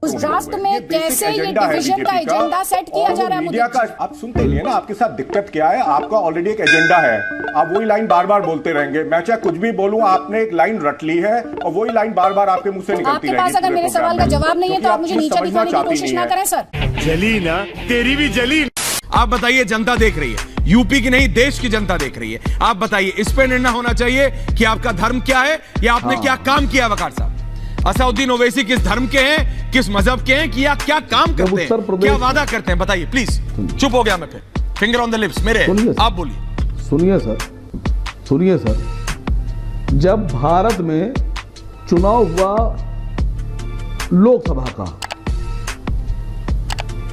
उस ड्राफ्ट में कैसे ये डिवीजन का एजेंडा सेट किया जा रहा है? मीडिया का आप सुनते ही है ना, आपके साथ दिक्कत क्या है, आपका ऑलरेडी एक एजेंडा है, आप वही लाइन बार बार बोलते रहेंगे। मैं चाहे कुछ भी बोलूं, आपने एक लाइन रट ली है और वही लाइन बार बार आपके मुंह से निकलती रहेगी। आपके पास अगर मेरे सवाल का जवाब नहीं है तो आप मुझे नीचे दिखाने की कोशिश ना करें सर। जली ना, तेरी भी जली। आप बताइए, जनता देख रही है, यूपी की नहीं देश की जनता देख रही है। आप बताइए, इस पे निर्णय होना चाहिए कि आपका धर्म क्या है या आपने क्या काम किया। वकार साहब, असदुद्दीन ओवैसी किस धर्म के हैं, किस मजहब के हैं, कि या क्या काम करते हैं, क्या वादा करते हैं, बताइए प्लीज। चुप हो गया मैं, फिर फिंगर ऑन द लिप्स मेरे, आप बोलिए। सुनिए सर, जब भारत में चुनाव हुआ लोकसभा का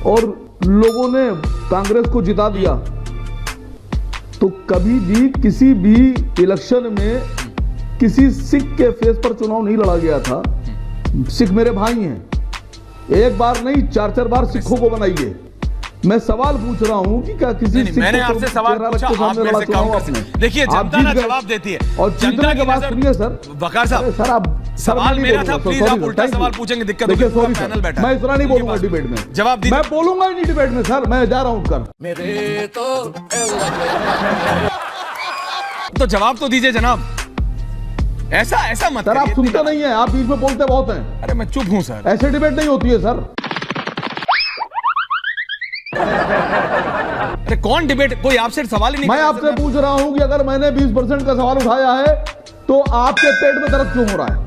और लोगों ने कांग्रेस को जिता दिया, तो कभी भी किसी भी इलेक्शन में किसी सिख के फेस पर चुनाव नहीं लड़ा गया था। सिख मेरे भाई हैं, एक बार नहीं 4-4 बार सिखों को बनाइए। मैं सवाल पूछ रहा हूं कि क्या किसी सिख मैंने आपसे सवाल पूछा, आप मेरे से काउंटर। देखिए, जनता ना जवाब देती है और जीतने के बाद सुनिए सर, वकार साहब, सर आप सवाल मेरा था, प्लीज आप उल्टा सवाल पूछेंगे, दिक्कत होगी। पैनल बैठा, मैं इतना नहीं बोलूंगा डिबेट में, जवाब दीजिए। मैं बोलूंगा ही नहीं डिबेट में सर, मैं जा रहा हूं कर। तो जवाब तो दीजिए जनाब, ऐसा मत सर। आप सुनते नहीं है, आप बीच में बोलते बहुत हैं। अरे मैं चुप हूं सर, ऐसे डिबेट नहीं होती है सर। अरे कौन डिबेट, कोई आपसे सवाल ही नहीं। मैं आपसे पूछ रहा हूं कि अगर मैंने 20% का सवाल उठाया है तो आपके पेट में दर्द क्यों हो रहा है?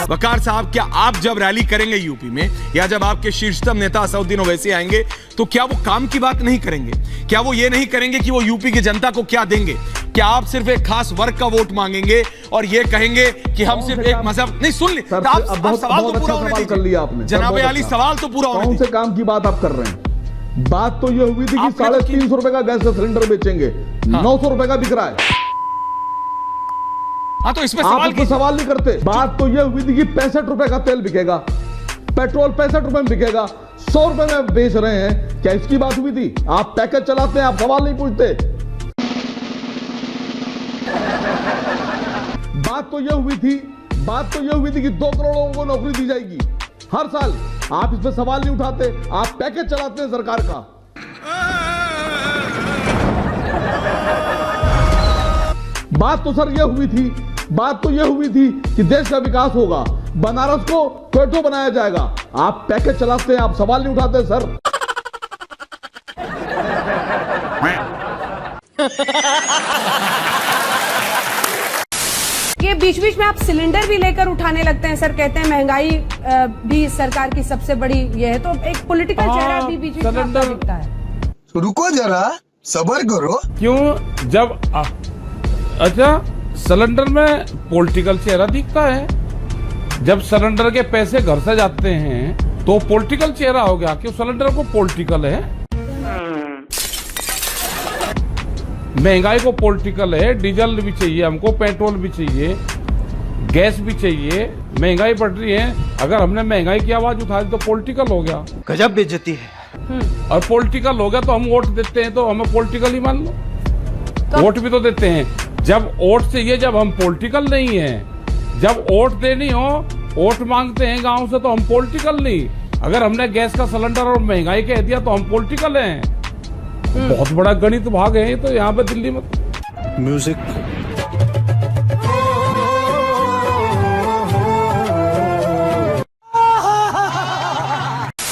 वकार साहब, क्या आप जब रैली करेंगे यूपी में, या जब आपके शीर्षतम नेता असदुद्दीन ओवैसी आएंगे, तो क्या वो काम की बात नहीं करेंगे? क्या वो ये नहीं करेंगे कि वो यूपी की जनता को क्या देंगे? क्या आप सिर्फ एक खास वर्ग का वोट मांगेंगे और ये कहेंगे कि हम सिर्फ एक मजहब नहीं? सुन ली, सवाल तो पूरा होने कर लिया आपने जनाब अली, सवाल तो पूरा होने। कौन से काम की बात आप कर रहे हैं? बात तो ये हुई थी कि 350 रुपए का गैस सिलेंडर बेचेंगे, 900 रुपए का बिक रहा है। हाँ, तो इसमें सवाल नहीं करते। बात तो ये हुई थी कि 65 रुपए का तेल बिकेगा, पेट्रोल 65 रुपए में बिकेगा, 100 रुपए में बेच रहे हैं। क्या इसकी बात हुई थी? आप पैकेज चलाते हैं, आप सवाल नहीं पूछते। बात तो ये हुई थी कि 2 करोड़ लोगों को नौकरी दी जाएगी हर साल। आप इस पे सवाल नहीं उठाते, आप पैकेज चलाते हैं सरकार का। बात तो सर ये हुई थी कि देश का विकास होगा, बनारस को क्वेटो बनाया जाएगा। आप पैकेज चलाते हैं, आप सवाल नहीं उठाते सर। ये बीच बीच में आप सिलेंडर भी लेकर उठाने लगते हैं सर, कहते हैं महंगाई भी सरकार की सबसे बड़ी ये है, तो एक पॉलिटिकल चेहरा भी बीच बीच में आपका दिखता है। रुको जरा, सब्र करो। क्यों? जब अच्छा, सिलेंडर में पॉलिटिकल चेहरा दिखता है। जब सिलेंडर के पैसे घर से जाते हैं तो पॉलिटिकल चेहरा हो गया। क्यों? सिलेंडर को पॉलिटिकल है, महंगाई को पॉलिटिकल है। डीजल भी चाहिए हमको, पेट्रोल भी चाहिए, गैस भी चाहिए। महंगाई बढ़ रही है, अगर हमने महंगाई की आवाज उठा दी तो पॉलिटिकल हो गया। गजब बेइज्जती है। और पॉलिटिकल हो गया तो हम वोट देते हैं, तो हमें पॉलिटिकल ही मान लो। वोट भी तो देते हैं। जब वोट चाहिए, जब हम पॉलिटिकल नहीं है, जब वोट देनी हो, वोट मांगते हैं गांव से, तो हम पॉलिटिकल नहीं। अगर हमने गैस का सिलेंडर और महंगाई कह दिया तो हम पॉलिटिकल हैं। बहुत बड़ा गणित भाग है तो यहाँ पे दिल्ली में। म्यूजिक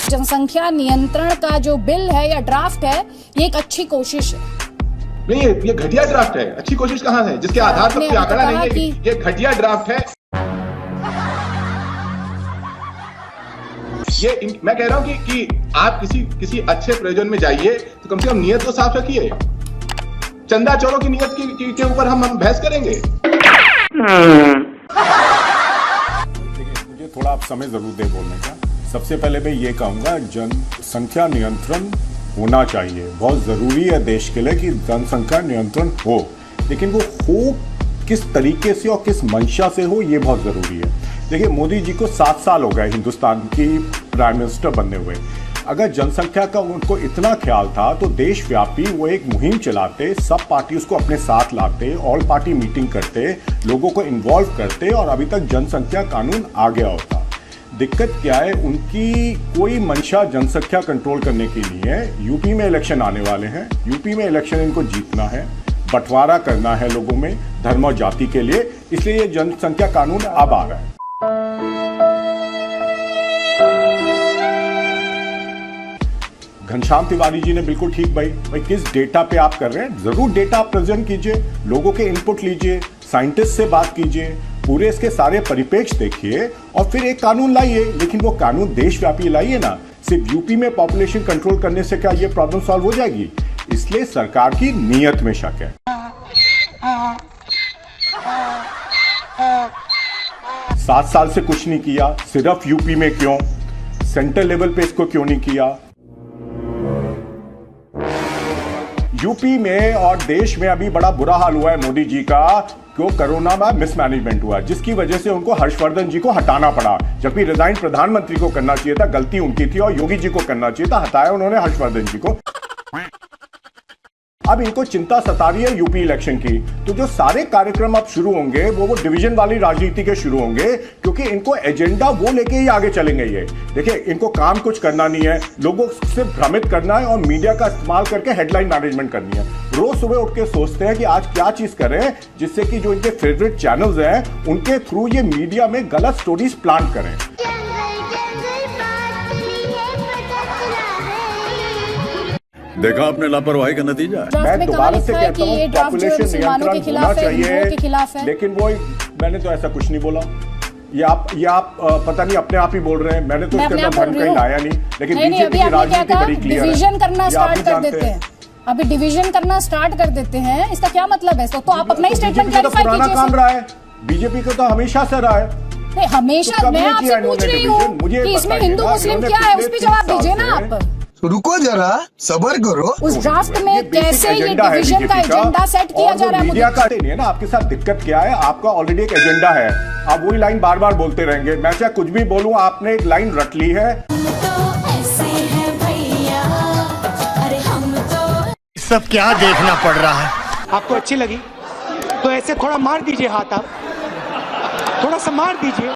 जनसंख्या नियंत्रण का जो बिल है या ड्राफ्ट है, ये एक अच्छी कोशिश है। नहीं, ये घटिया ड्राफ्ट है। अच्छी कोशिश कहाँ है? जिसके आधार पर कोई आंकड़ा नहीं है, ये घटिया ड्राफ्ट है। ये मैं कह रहा हूं कि आप किसी अच्छे प्रयोजन में जाइए तो कम से कम नियत तो साफ रखिए। चंदा चोरों की नियत के ऊपर हम बहस करेंगे। मुझे थोड़ा आप समय जरूर दे बोलने का। सबसे पहले मैं ये कहूंगा, जनसंख्या नियंत्रण होना चाहिए। बहुत जरूरी है देश के लिए कि जनसंख्या नियंत्रण हो, लेकिन वो हो किस तरीके से और किस मंशा से हो, ये बहुत जरूरी है। देखिए, मोदी जी को 7 साल हो गए हिंदुस्तान की प्राइम मिनिस्टर बनने हुए। अगर जनसंख्या का उनको इतना ख्याल था तो देशव्यापी वो एक मुहिम चलाते, सब पार्टीज को अपने साथ लाते, ऑल पार्टी मीटिंग करते, लोगों को इन्वॉल्व करते और अभी तक जनसंख्या कानून आ गया होता। दिक्कत क्या है, उनकी कोई मंशा जनसंख्या कंट्रोल करने के लिए है। यूपी में इलेक्शन आने वाले हैं, यूपी में इलेक्शन इनको जीतना है, बंटवारा करना है लोगों में धर्म और जाति के लिए, इसलिए ये जनसंख्या कानून अब आ रहा है। घनश्याम तिवारी जी ने बिल्कुल ठीक भाई किस डेटा पे आप कर रहे हैं, जरूर डेटा आप प्रेजेंट कीजिए, लोगों के इनपुट लीजिए, साइंटिस्ट से बात कीजिए, पूरे इसके सारे परिप्रेक्ष्य देखिए और फिर एक कानून लाइए, लेकिन वो कानून देशव्यापी लाइए ना। सिर्फ यूपी में पॉपुलेशन कंट्रोल करने से क्या ये प्रॉब्लम सॉल्व हो जाएगी? इसलिए सरकार की नीयत में शक है। 7 साल से कुछ नहीं किया, सिर्फ यूपी में क्यों? सेंट्रल लेवल पे इसको क्यों नहीं किया? यूपी में और देश में अभी बड़ा बुरा हाल हुआ है मोदी जी का, क्यों? कोरोना में मिसमैनेजमेंट हुआ, जिसकी वजह से उनको हर्षवर्धन जी को हटाना पड़ा, जबकि रिजाइन प्रधानमंत्री को करना चाहिए था, गलती उनकी थी, और योगी जी को करना चाहिए था, हटाया उन्होंने हर्षवर्धन जी को। अब इनको चिंता सता रही है यूपी इलेक्शन की, तो जो सारे कार्यक्रम अब शुरू होंगे वो डिवीजन वाली राजनीति के शुरू होंगे, क्योंकि इनको एजेंडा वो लेके ही आगे चलेंगे। ये देखिए, इनको काम कुछ करना नहीं है, लोगों से भ्रमित करना है और मीडिया का इस्तेमाल करके हेडलाइन मैनेजमेंट करनी है। रोज सुबह उठ के सोचते हैं कि आज क्या चीज करें जिससे कि जो इनके फेवरेट चैनल्स हैं उनके थ्रू ये मीडिया में गलत स्टोरीज प्लांट करें। देखा आपने लापरवाही का नतीजा। मैं दोबारा से कहता हूँ पॉपुलेशन नियंत्रण होना चाहिए, लेकिन वो मैंने तो ऐसा कुछ नहीं बोला। ये आप पता नहीं अपने आप ही बोल रहे हैं, मैंने तो इसके अंदर धर्म कहीं लाया नहीं, लेकिन बीजेपी की राजनीति बड़ी क्लियर है। डिवीजन करना स्टार्ट कर देते हैं, अभी डिवीजन करना स्टार्ट कर देते हैं, इसका क्या मतलब है? तो आप अपना ही स्टेटमेंट क्लैरिफाई कीजिए। पुराना काम रहा है, बीजेपी को तो हमेशा से रहा है। नहीं, हमेशा मैं आपसे पूछ रही हूँ कि इसमें हिंदू मुस्लिम क्या है, उस पर जवाब दीजिए ना आप। रुको जरा, सब्र करो। उस ड्राफ्ट में कैसे ये डिवीजन का एजेंडा सेट किया जा रहा है? मीडिया का नहीं है ना, आपके साथ दिक्कत क्या है, आपका ऑलरेडी एक एजेंडा है, आप वही लाइन बार बार बोलते रहेंगे। मैं चाहे कुछ भी बोलूं, आपने एक लाइन रट ली है। सब क्या देखना पड़ रहा है? आपको अच्छी लगी तो ऐसे थोड़ा मार दीजिए हाथ, आप थोड़ा सा मार दीजिए।